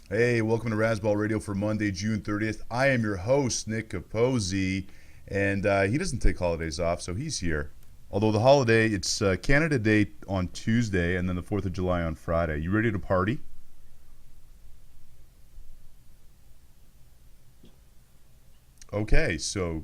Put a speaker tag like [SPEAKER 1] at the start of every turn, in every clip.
[SPEAKER 1] Hey, welcome to Razzball Radio for Monday, June 30th. I am your host, Nick Capozzi, and he doesn't take holidays off, so he's here. Although the holiday, it's Canada Day on Tuesday, and then the 4th of July on Friday. You ready to party? Okay, so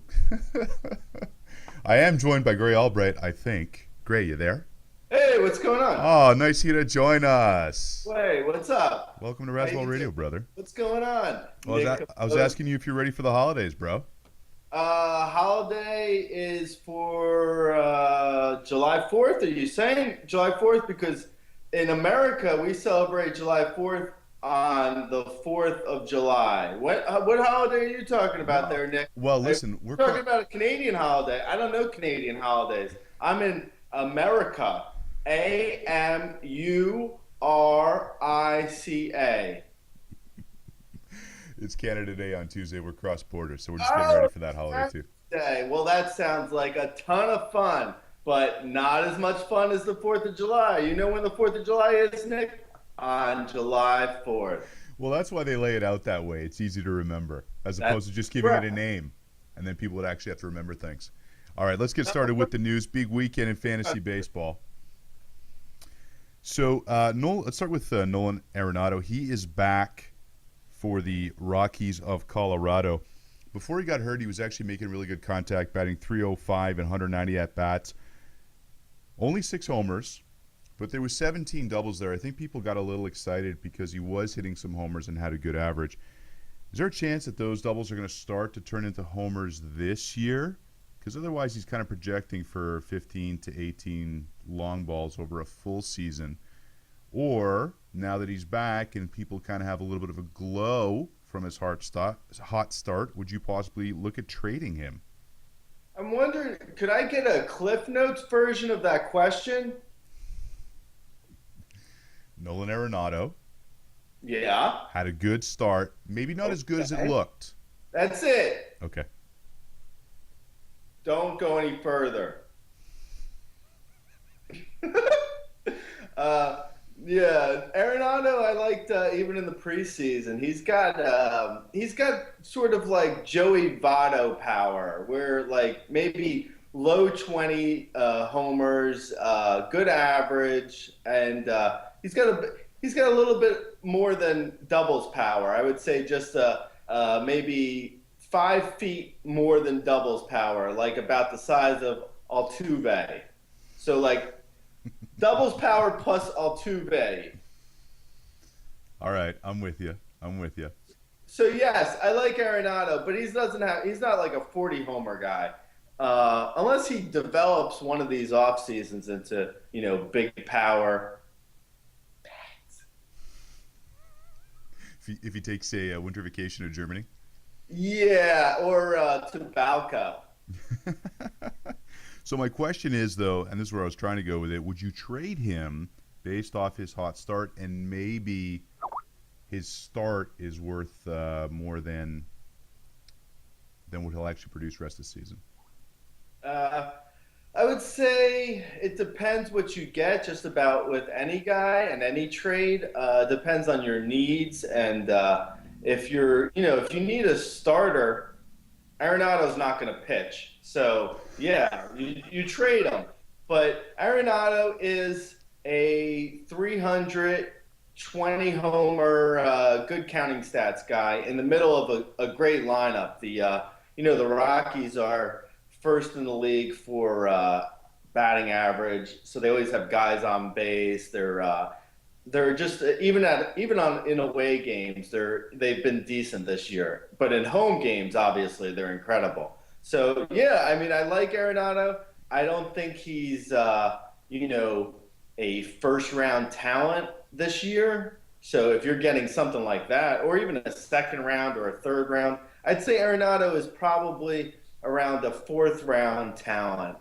[SPEAKER 1] I am joined by Gray Albright, I think. Gray, you there?
[SPEAKER 2] Hey, what's going on?
[SPEAKER 1] Oh, nice of you to join us.
[SPEAKER 2] Wait, what's up?
[SPEAKER 1] Welcome to
[SPEAKER 2] How
[SPEAKER 1] Razzball
[SPEAKER 2] you
[SPEAKER 1] Radio,
[SPEAKER 2] doing?
[SPEAKER 1] brother.
[SPEAKER 2] What's going on?
[SPEAKER 1] Well,
[SPEAKER 2] Nick
[SPEAKER 1] I was
[SPEAKER 2] Capote.
[SPEAKER 1] asking you if you're ready for the holidays, bro.
[SPEAKER 2] Holiday is for July 4th. Are you saying July 4th? Because in America, we celebrate July 4th on the 4th of July. What holiday are you talking about
[SPEAKER 1] Well,
[SPEAKER 2] there, Nick?
[SPEAKER 1] well,
[SPEAKER 2] Are you
[SPEAKER 1] listen,
[SPEAKER 2] talking about a Canadian holiday? I don't know Canadian holidays. I'm in America. Amurica.
[SPEAKER 1] it's Canada Day on Tuesday. We're cross border, so we're just getting ready
[SPEAKER 2] Oh,
[SPEAKER 1] for that holiday
[SPEAKER 2] Tax
[SPEAKER 1] too.
[SPEAKER 2] Day. Well, that sounds like a ton of fun, but not as much fun as the 4th of July. You know when the 4th of July is, Nick? On July 4th.
[SPEAKER 1] Well, that's why they lay it out that way. It's easy to remember, as
[SPEAKER 2] That's
[SPEAKER 1] opposed to just giving it a
[SPEAKER 2] correct.
[SPEAKER 1] name, and then people would actually have to remember things. All right, let's get started with the news. Big weekend in fantasy baseball. So, let's start with Nolan Arenado. He is back for the Rockies of Colorado. Before he got hurt, he was actually making really good contact, batting 305 and 190 at bats. Only 6 homers, but there was 17 doubles there. I think people got a little excited because he was hitting some homers and had a good average. Is there a chance that those doubles are going to start to turn into homers this year? Because otherwise, he's kind of projecting for 15 to 18 long balls over a full season. Or now that he's back and people kind of have a little bit of a glow from his hot start, would you possibly look at trading him?
[SPEAKER 2] I'm wondering, could I get a Cliff Notes version of that question?
[SPEAKER 1] Nolan Arenado
[SPEAKER 2] Yeah.
[SPEAKER 1] had a good start, maybe not as good as it
[SPEAKER 2] Okay.
[SPEAKER 1] looked.
[SPEAKER 2] That's it.
[SPEAKER 1] Okay.
[SPEAKER 2] Don't go any further. Uh, yeah, Arenado, I liked even in the preseason. He's got sort of like Joey Votto power, where like maybe low 20 homers, good average, and he's got a little bit more than doubles power. I would say just maybe 5 feet more than doubles power, like about the size of Altuve. So like doubles power plus Altuve.
[SPEAKER 1] All right, I'm with you. I'm with you.
[SPEAKER 2] So yes, I like Arenado, but he's not like a 40 homer guy. Unless he develops one of these off seasons into, big power.
[SPEAKER 1] If he takes a winter vacation to Germany.
[SPEAKER 2] Yeah, or Tobacco.
[SPEAKER 1] So my question is, though, and this is where I was trying to go with it, would you trade him based off his hot start and maybe his start is worth more than what he'll actually produce rest of the season?
[SPEAKER 2] Uh, I would say it depends what you get, just about with any guy and any trade. Depends on your needs, and if you need a starter, Arenado's not going to pitch. So yeah, you trade him. But Arenado is a 320 homer, good counting stats guy in the middle of a great lineup. The Rockies are first in the league for batting average, so they always have guys on base. They're just even on in away games, they've been decent this year. But in home games, obviously, they're incredible. So yeah, I mean, I like Arenado. I don't think he's you know a first round talent this year. So if you're getting something like that, or even a second round or a third round, I'd say Arenado is probably around a fourth round talent.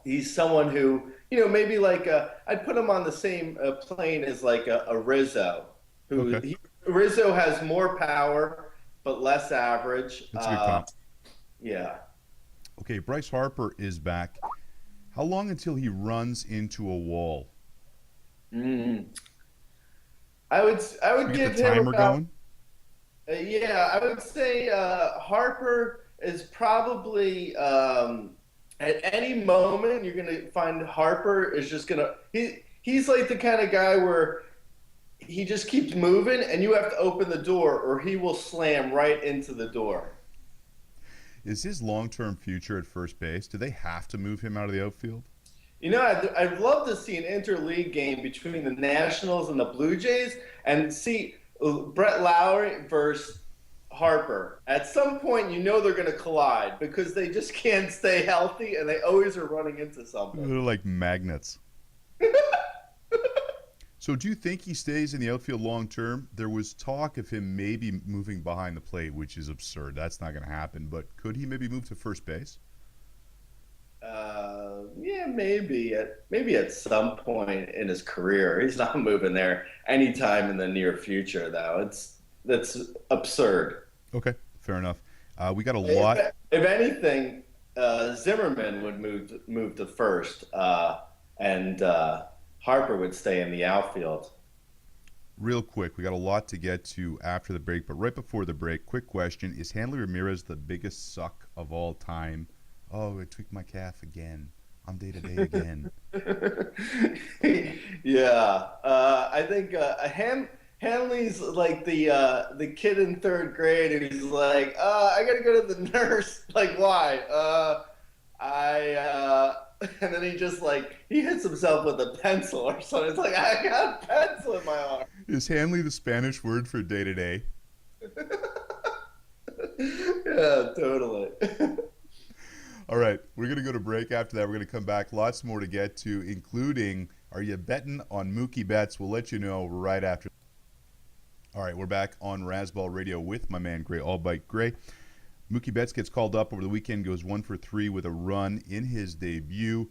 [SPEAKER 2] He's someone who, maybe like I'd put him on the same plane as like a Rizzo,
[SPEAKER 1] Okay,
[SPEAKER 2] Rizzo has more power but less average.
[SPEAKER 1] that's a good comp.
[SPEAKER 2] Yeah.
[SPEAKER 1] Okay, Bryce Harper is back. How long until he runs into a wall?
[SPEAKER 2] Mm. I would
[SPEAKER 1] We get
[SPEAKER 2] give
[SPEAKER 1] the
[SPEAKER 2] him
[SPEAKER 1] timer
[SPEAKER 2] about
[SPEAKER 1] going.
[SPEAKER 2] yeah, I would say Harper is probably at any moment you're gonna find Harper is just gonna he's like the kind of guy where he just keeps moving and you have to open the door or he will slam right into the door.
[SPEAKER 1] Is his long-term future at first base? Do they have to move him out of the outfield?
[SPEAKER 2] I'd love to see an interleague game between the Nationals and the Blue Jays and see Brett Lowry versus Harper. At some point, they're going to collide because they just can't stay healthy and they always are running into
[SPEAKER 1] They're
[SPEAKER 2] something.
[SPEAKER 1] like magnets. So do you think he stays in the outfield long term? There was talk of him maybe moving behind the plate, which is absurd. That's not going to happen. But could he maybe move to first base?
[SPEAKER 2] Yeah, maybe at some point in his career, he's not moving there anytime in the near future. Though that's absurd.
[SPEAKER 1] Okay, fair enough. We got a
[SPEAKER 2] If,
[SPEAKER 1] lot.
[SPEAKER 2] if anything, Zimmerman would move to first, and Harper would stay in the outfield.
[SPEAKER 1] Real quick, we got a lot to get to after the break, but right before the break, quick question. Is Hanley Ramirez the biggest suck of all time? Oh, I tweaked my calf again. I'm day to day again.
[SPEAKER 2] Yeah, I think Hanley's like the kid in third grade who's like, I gotta go to the nurse. Like, why? I and then he just like he hits himself with a pencil or something. It's like I got a pencil in my arm.
[SPEAKER 1] Is Hanley the Spanish word for day to day?
[SPEAKER 2] Yeah, totally.
[SPEAKER 1] All right, we're going to go to break. After that, we're going to come back. Lots more to get to, including, are you betting on Mookie Betts? We'll let you know right after. All right, we're back on Razzball Radio with my man Gray Allbite Gray. Mookie Betts gets called up over the weekend, goes 1 for 3 with a run in his debut.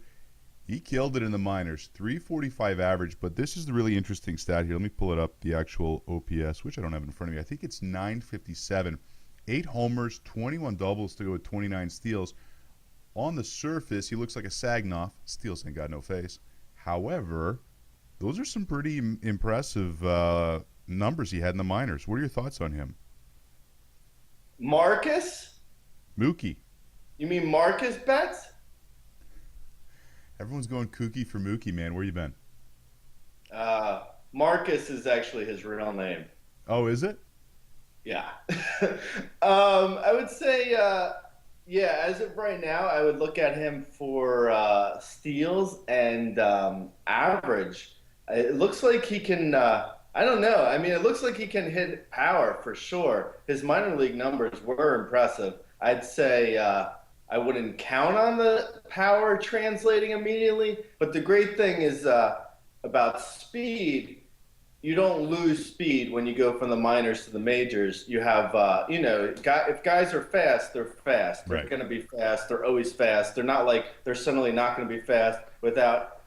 [SPEAKER 1] He killed it in the minors, 345 average, but this is the really interesting stat here. Let me pull it up, the actual OPS, which I don't have in front of me. I think it's 957. 8 homers, 21 doubles to go with 29 steals. On the surface, he looks like a Sagnoff. Steals ain't got no face. However, those are some pretty impressive numbers he had in the minors. What are your thoughts on him?
[SPEAKER 2] Marcus?
[SPEAKER 1] Mookie.
[SPEAKER 2] You mean Marcus Betts?
[SPEAKER 1] Everyone's going kooky for Mookie, man. Where you been?
[SPEAKER 2] Marcus is actually his real name.
[SPEAKER 1] Oh, is it?
[SPEAKER 2] Yeah. I would say, yeah, as of right now, I would look at him for steals and average. It looks like he can, I don't know. I mean, it looks like he can hit power for sure. His minor league numbers were impressive. I'd say I wouldn't count on the power translating immediately, but the great thing is about speed. You don't lose speed when you go from the minors to the majors. You have, if guys are fast, they're fast. They're
[SPEAKER 1] Right.
[SPEAKER 2] going to be fast. They're always fast. They're not like they're suddenly not going to be fast without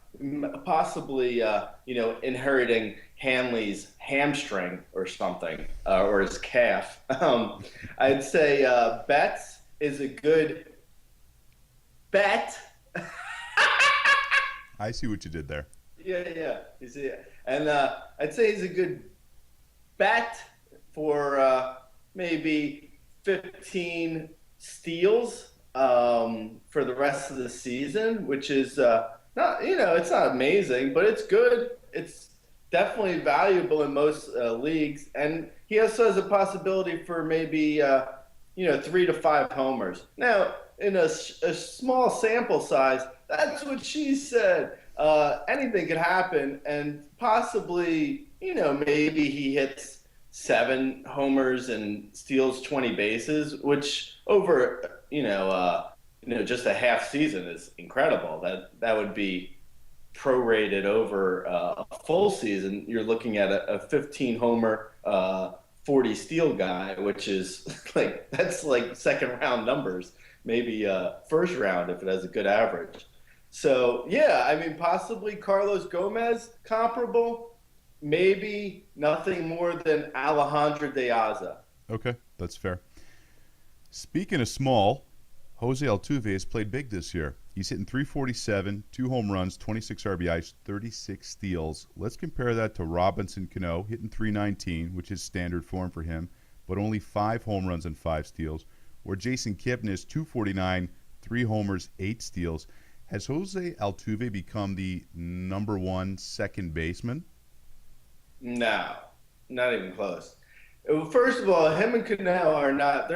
[SPEAKER 2] possibly, inheriting Hanley's hamstring or something, or his calf. I'd say Betts is a good bet.
[SPEAKER 1] I see what you did there.
[SPEAKER 2] Yeah. You see it. And I'd say he's a good bet for maybe 15 steals for the rest of the season, which is not, it's not amazing, but it's good. It's definitely valuable in most leagues. And he also has a possibility for maybe, 3 to 5 homers. Now, in a small sample size, that's what she said. Anything could happen, and possibly, maybe he hits 7 homers and steals 20 bases, which over, just a half season is incredible. That would be prorated over a full season. You're looking at a 15 homer, 40 steal guy, which is that's like second round numbers, maybe first round if it has a good average. So, yeah, I mean, possibly Carlos Gomez comparable, maybe nothing more than Alejandro De Aza.
[SPEAKER 1] Okay, that's fair. Speaking of small, Jose Altuve has played big this year. He's hitting 347, 2 home runs, 26 RBIs, 36 steals. Let's compare that to Robinson Cano hitting 319, which is standard form for him, but only 5 home runs and 5 steals. Or Jason Kipnis, 249, 3 homers, 8 steals. Has Jose Altuve become the number one second baseman?
[SPEAKER 2] No, not even close. First of all, him and Cano are not.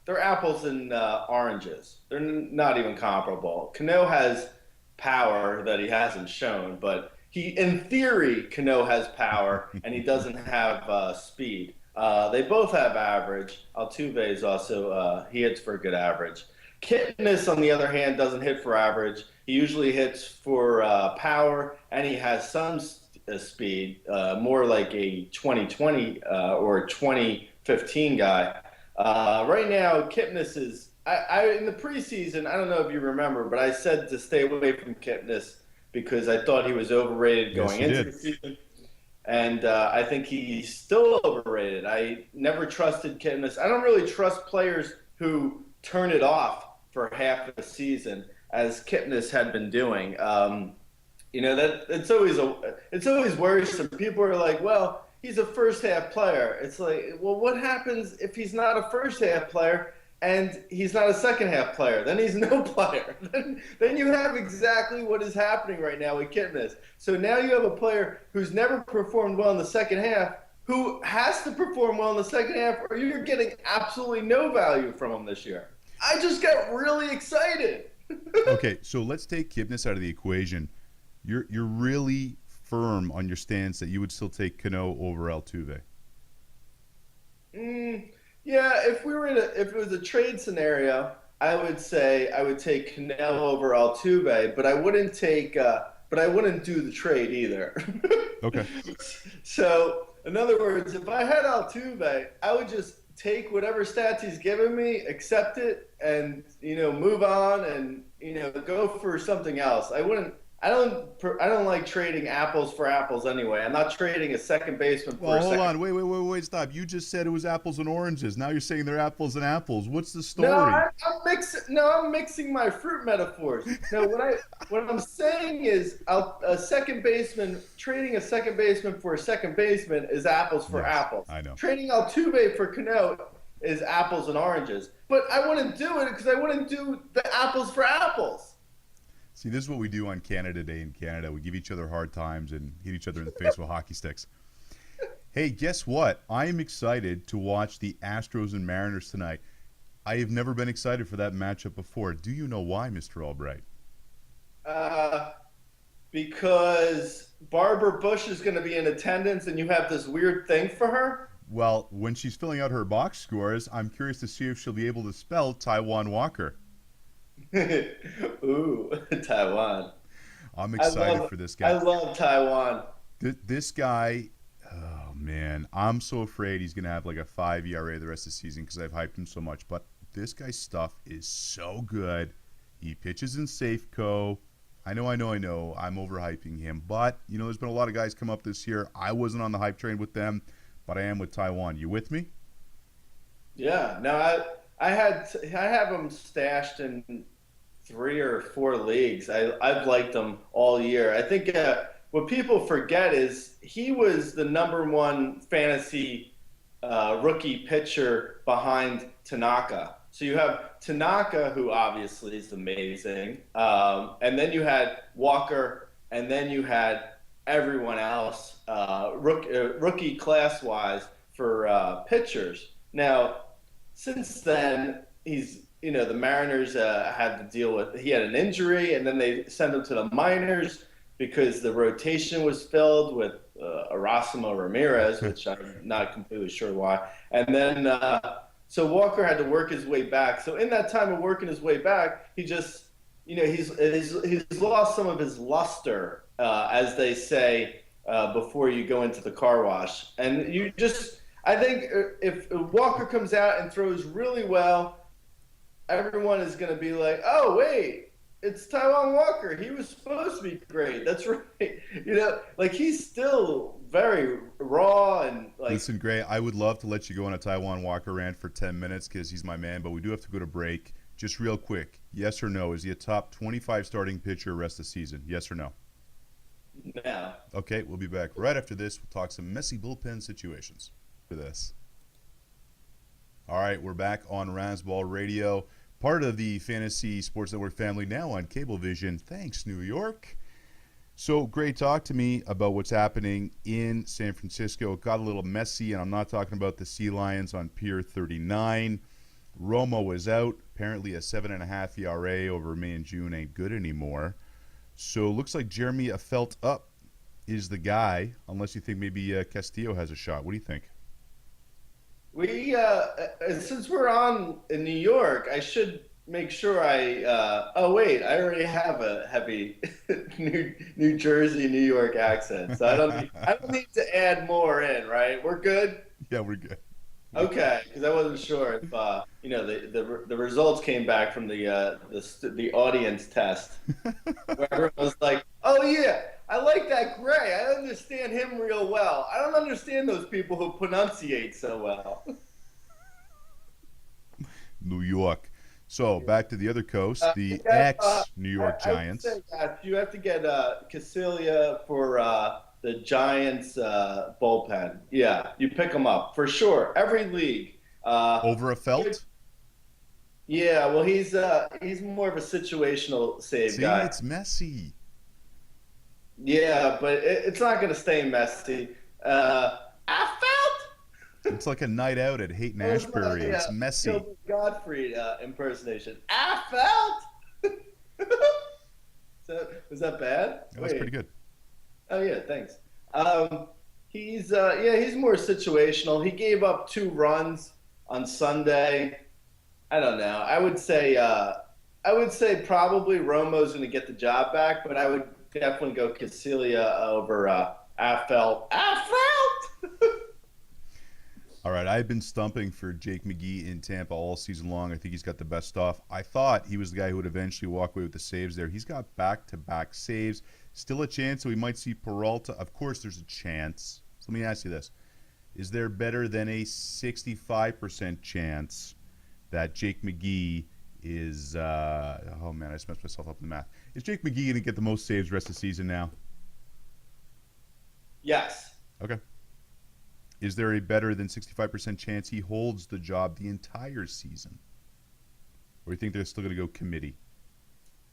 [SPEAKER 2] They're apples and oranges. They're not even comparable. Cano has power that he hasn't shown, but in theory, Cano has power and he doesn't have speed. They both have average. Altuve is also he hits for a good average. Kitness, on the other hand, doesn't hit for average. He usually hits for power, and he has some speed, more like a 2020 or 2015 guy. Right now, Kipnis is. I in the preseason, I don't know if you remember, but I said to stay away from Kipnis because I thought he was overrated going into the season. And I think he's still overrated. I never trusted Kipnis. I don't really trust players who turn it off for half a season, as Kipnis had been doing. That it's always worrisome. People are like, well, he's a first half player. It's like, well, what happens if he's not a first half player and he's not a second half player? Then he's no player. Then you have exactly what is happening right now with Kipnis. So now you have a player who's never performed well in the second half, who has to perform well in the second half, or you're getting absolutely no value from him this year. I just got really excited.
[SPEAKER 1] Okay, so let's take Kipnis out of the equation. You're really firm on your stance that you would still take Cano over Altuve.
[SPEAKER 2] Yeah, if it was a trade scenario, I would say I would take Cano over Altuve, but I wouldn't do the trade either.
[SPEAKER 1] Okay.
[SPEAKER 2] So, in other words, if I had Altuve, I would just take whatever stats he's given me, accept it, and move on, and go for something else. I don't like trading apples for apples anyway. I'm not trading a second baseman for a second.
[SPEAKER 1] Hold on. Wait, stop. You just said it was apples and oranges. Now you're saying they're apples and apples. What's the story?
[SPEAKER 2] I'm mixing my fruit metaphors. No, what I'm saying is trading a second baseman for a second baseman is apples for apples.
[SPEAKER 1] I know.
[SPEAKER 2] Trading Altuve for Cano is apples and oranges. But I wouldn't do it because I wouldn't do the apples for apples.
[SPEAKER 1] See, this is what we do on Canada Day in Canada. We give each other hard times and hit each other in the face with hockey sticks. Hey, guess what? I am excited to watch the Astros and Mariners tonight. I have never been excited for that matchup before. Do you know why, Mr. Albright?
[SPEAKER 2] Because Barbara Bush is going to be in attendance and you have this weird thing for her?
[SPEAKER 1] Well, when she's filling out her box scores, I'm curious to see if she'll be able to spell Taijuan Walker.
[SPEAKER 2] Ooh, Taijuan.
[SPEAKER 1] I'm excited for this guy.
[SPEAKER 2] I love Taijuan.
[SPEAKER 1] This guy, oh man, I'm so afraid he's going to have like a 5 ERA the rest of the season because I've hyped him so much. But this guy's stuff is so good. He pitches in Safeco. I know. I'm overhyping him. But, there's been a lot of guys come up this year. I wasn't on the hype train with them, but I am with Taijuan. You with me?
[SPEAKER 2] Yeah. No, I have him stashed in 3 or 4 leagues. I've liked him all year. I think what people forget is he was the #1 fantasy rookie pitcher behind Tanaka. So you have Tanaka, who obviously is amazing, and then you had Walker, and then you had everyone else, rookie class-wise for pitchers. Now, since then, the Mariners had to deal with, he had an injury, and then they sent him to the minors because the rotation was filled with Erasmo Ramirez, which I'm not completely sure why. And then, so Walker had to work his way back. So in that time of working his way back, he just, he's lost some of his luster, as they say, before you go into the car wash. And I think if Walker comes out and throws really well, everyone is going to be like, oh, wait, it's Taijuan Walker. He was supposed to be great. That's right. He's still very raw and
[SPEAKER 1] Listen, Gray, I would love to let you go on a Taijuan Walker rant for 10 minutes because he's my man, but we do have to go to break. Just real quick, yes or no? Is he a top 25 starting pitcher rest of the season? Yes or no?
[SPEAKER 2] No.
[SPEAKER 1] Okay, we'll be back right after this. We'll talk some messy bullpen situations for this. All right, we're back on Razzball Radio, part of the Fantasy Sports Network family, now on Cablevision. Thanks, New York. So, great talk to me about what's happening in San Francisco. It got a little messy, and I'm not talking about the Sea Lions on Pier 39. Romo is out. Apparently, a 7.5 ERA over May and June ain't good anymore. So, looks like Jeremy Afelt up is the guy, unless you think maybe Castillo has a shot. What do you think?
[SPEAKER 2] Since we're on in New York, I should make sure oh wait, I already have a heavy New Jersey, New York accent, so I don't need to add more in, right? We're good.
[SPEAKER 1] Yeah, we're good.
[SPEAKER 2] Okay, because I wasn't sure if the results came back from the audience test, where everyone was like, "Oh yeah, I like that Gray. I understand him real well. I don't understand those people who pronunciate so well."
[SPEAKER 1] New York. So back to the other coast, the ex-New York Giants.
[SPEAKER 2] I would say, you have to get Casilia for the Giants bullpen. Yeah, you pick them up for sure. Every league.
[SPEAKER 1] Over a Felt?
[SPEAKER 2] Yeah, well, he's more of a situational save guy.
[SPEAKER 1] See, it's messy.
[SPEAKER 2] Yeah, but it's not going to stay messy. I felt.
[SPEAKER 1] It's like a night out at Haight Ashbury. It's messy.
[SPEAKER 2] Gilbert Gottfried impersonation. I felt. So, was that bad?
[SPEAKER 1] That was pretty good.
[SPEAKER 2] Oh yeah, thanks. He's more situational. He gave up 2 runs on Sunday. I don't know. I would say probably Romo's going to get the job back, but I would definitely go Casilia over Afelt.
[SPEAKER 1] All right, I've been stumping for Jake McGee in Tampa all season long. I think he's got the best stuff. I thought he was the guy who would eventually walk away with the saves there. He's got back-to-back saves. Still a chance that we might see Peralta. Of course, there's a chance. So let me ask you this. Is there better than a 65% chance that Jake McGee is oh, man, I just messed myself up in the math. Is Jake McGee going to get the most saves the rest of the season now?
[SPEAKER 2] Yes.
[SPEAKER 1] Okay. Is there a better than 65% chance he holds the job the entire season? Or do you think they're still going to go committee?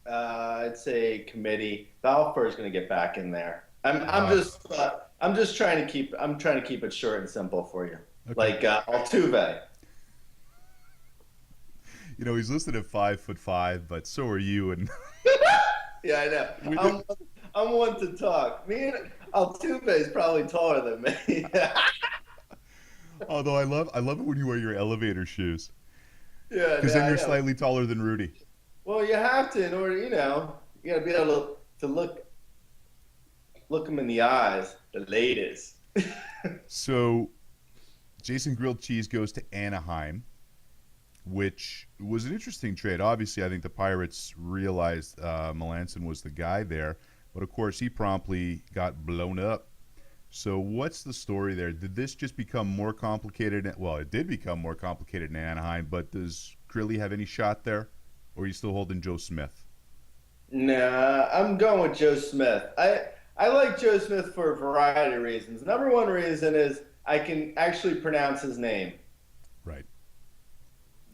[SPEAKER 2] I'd say committee. Valper is going to get back in there. I'm just trying to keep it short and simple for you. Okay. Like Altuve.
[SPEAKER 1] You know, he's listed at 5'5", but so are you. And
[SPEAKER 2] yeah, I know. I'm one to talk. Me and Altuve is probably taller than me.
[SPEAKER 1] Although I love it when you wear your elevator shoes.
[SPEAKER 2] Yeah,
[SPEAKER 1] because then you're slightly taller than Rudy.
[SPEAKER 2] Well, you have to in order, you got to be able to look them in the eyes, the ladies.
[SPEAKER 1] So, Jason Grilled Cheese goes to Anaheim, which was an interesting trade. Obviously, I think the Pirates realized Melanson was the guy there, but of course, he promptly got blown up. So what's the story there? Did this just become more complicated? Well, it did become more complicated in Anaheim, but does Crilly have any shot there? Or are you still holding Joe Smith?
[SPEAKER 2] Nah, I'm going with Joe Smith. I like Joe Smith for a variety of reasons. Number one reason is I can actually pronounce his name.
[SPEAKER 1] Right.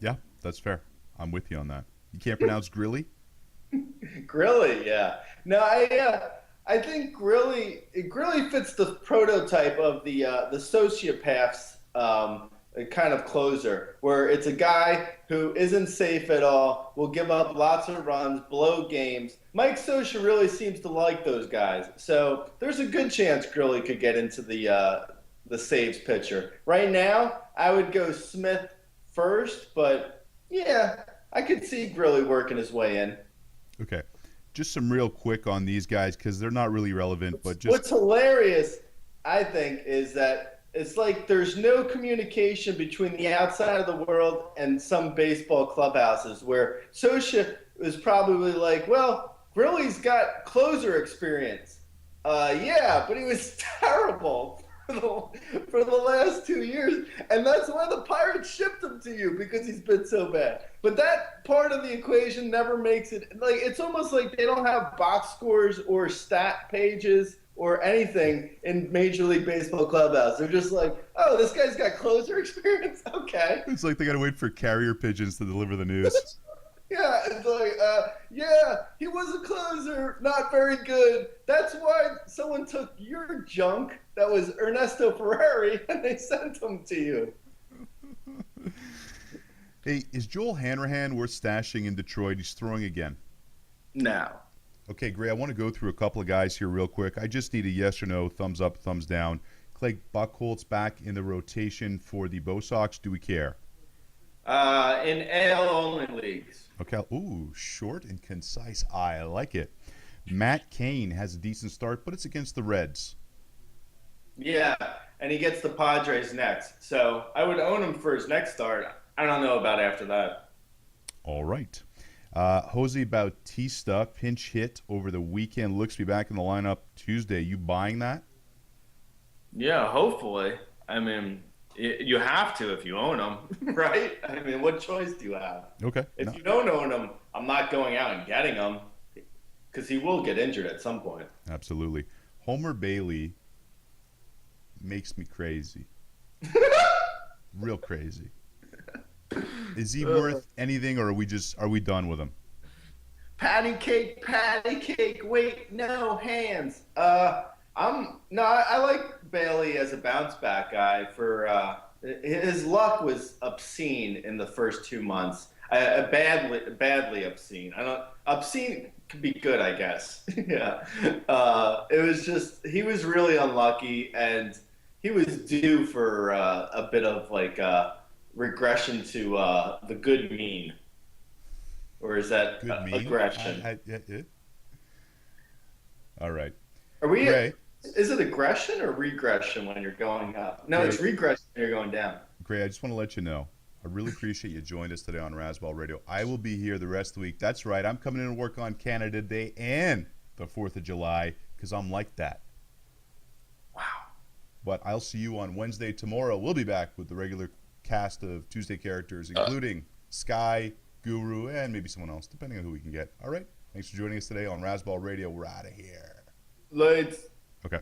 [SPEAKER 1] Yeah, that's fair. I'm with you on that. You can't pronounce Grilly?
[SPEAKER 2] Grilly, yeah. No, I think Grilly fits the prototype of the sociopath's kind of closer, where it's a guy who isn't safe at all, will give up lots of runs, blow games. Mike Scioscia really seems to like those guys, so there's a good chance Grilly could get into the saves picture. Right now, I would go Smith first, but yeah, I could see Grilly working his way in.
[SPEAKER 1] Okay. Just some real quick on these guys because they're not really relevant. But
[SPEAKER 2] what's hilarious, I think, is that it's like there's no communication between the outside of the world and some baseball clubhouses where Scioscia was probably like, well, Grilly's got closer experience. Yeah, but he was terrible for the last 2 years, and that's why the Pirates shipped him to you because he's been so bad. But that part of the equation never makes it like it's almost like they don't have box scores or stat pages or anything in Major League Baseball clubhouse. They're just like, oh, this guy's got closer experience. Okay.
[SPEAKER 1] It's like they got to wait for carrier pigeons to deliver the news.
[SPEAKER 2] Yeah, it's like, yeah, he was a closer, not very good. That's why someone took your junk that was Ernesto Ferrari and they sent him to you.
[SPEAKER 1] Hey, is Joel Hanrahan worth stashing in Detroit? He's throwing again.
[SPEAKER 2] No.
[SPEAKER 1] Okay, Gray, I want to go through a couple of guys here real quick. I just need a yes or no, thumbs up, thumbs down. Clay Buchholz back in the rotation for the Bo Sox. Do we care?
[SPEAKER 2] In AL only leagues.
[SPEAKER 1] Okay. Ooh, short and concise. I like it. Matt Cain has a decent start, but it's against the Reds.
[SPEAKER 2] Yeah, and he gets the Padres next. So I would own him for his next start. I don't know about after that.
[SPEAKER 1] All right. Jose Bautista, pinch hit over the weekend, looks to be back in the lineup Tuesday. You buying that?
[SPEAKER 2] Yeah, hopefully. I mean, you have to if you own him, right? I mean, what choice do you have?
[SPEAKER 1] Okay.
[SPEAKER 2] If you don't own him, I'm not going out and getting him because he will get injured at some point.
[SPEAKER 1] Absolutely. Homer Bailey makes me crazy. Real crazy. Is he worth anything, or are we done with him?
[SPEAKER 2] Patty cake, wait, no hands. I like Bailey as a bounce back guy for his luck was obscene in the first 2 months. Badly obscene. Obscene could be good, I guess. Yeah. It was just he was really unlucky, and he was due for a bit of like regression to the good mean, or is that
[SPEAKER 1] Good mean?
[SPEAKER 2] aggression?
[SPEAKER 1] All right.
[SPEAKER 2] Are we?
[SPEAKER 1] Gray.
[SPEAKER 2] Is it aggression or regression when you're going up? No, it's regression when you're going down.
[SPEAKER 1] Gray, I just want to let you know, I really appreciate you joining us today on Razzball Radio. I will be here the rest of the week. That's right. I'm coming in to work on Canada Day and the 4th of July because I'm like that.
[SPEAKER 2] Wow.
[SPEAKER 1] But I'll see you on Wednesday. Tomorrow, we'll be back with the regular cast of Tuesday characters, including Sky, Guru, and maybe someone else, depending on who we can get. All right. Thanks for joining us today on Razzball Radio. We're out of here.
[SPEAKER 2] Lights.
[SPEAKER 1] Okay.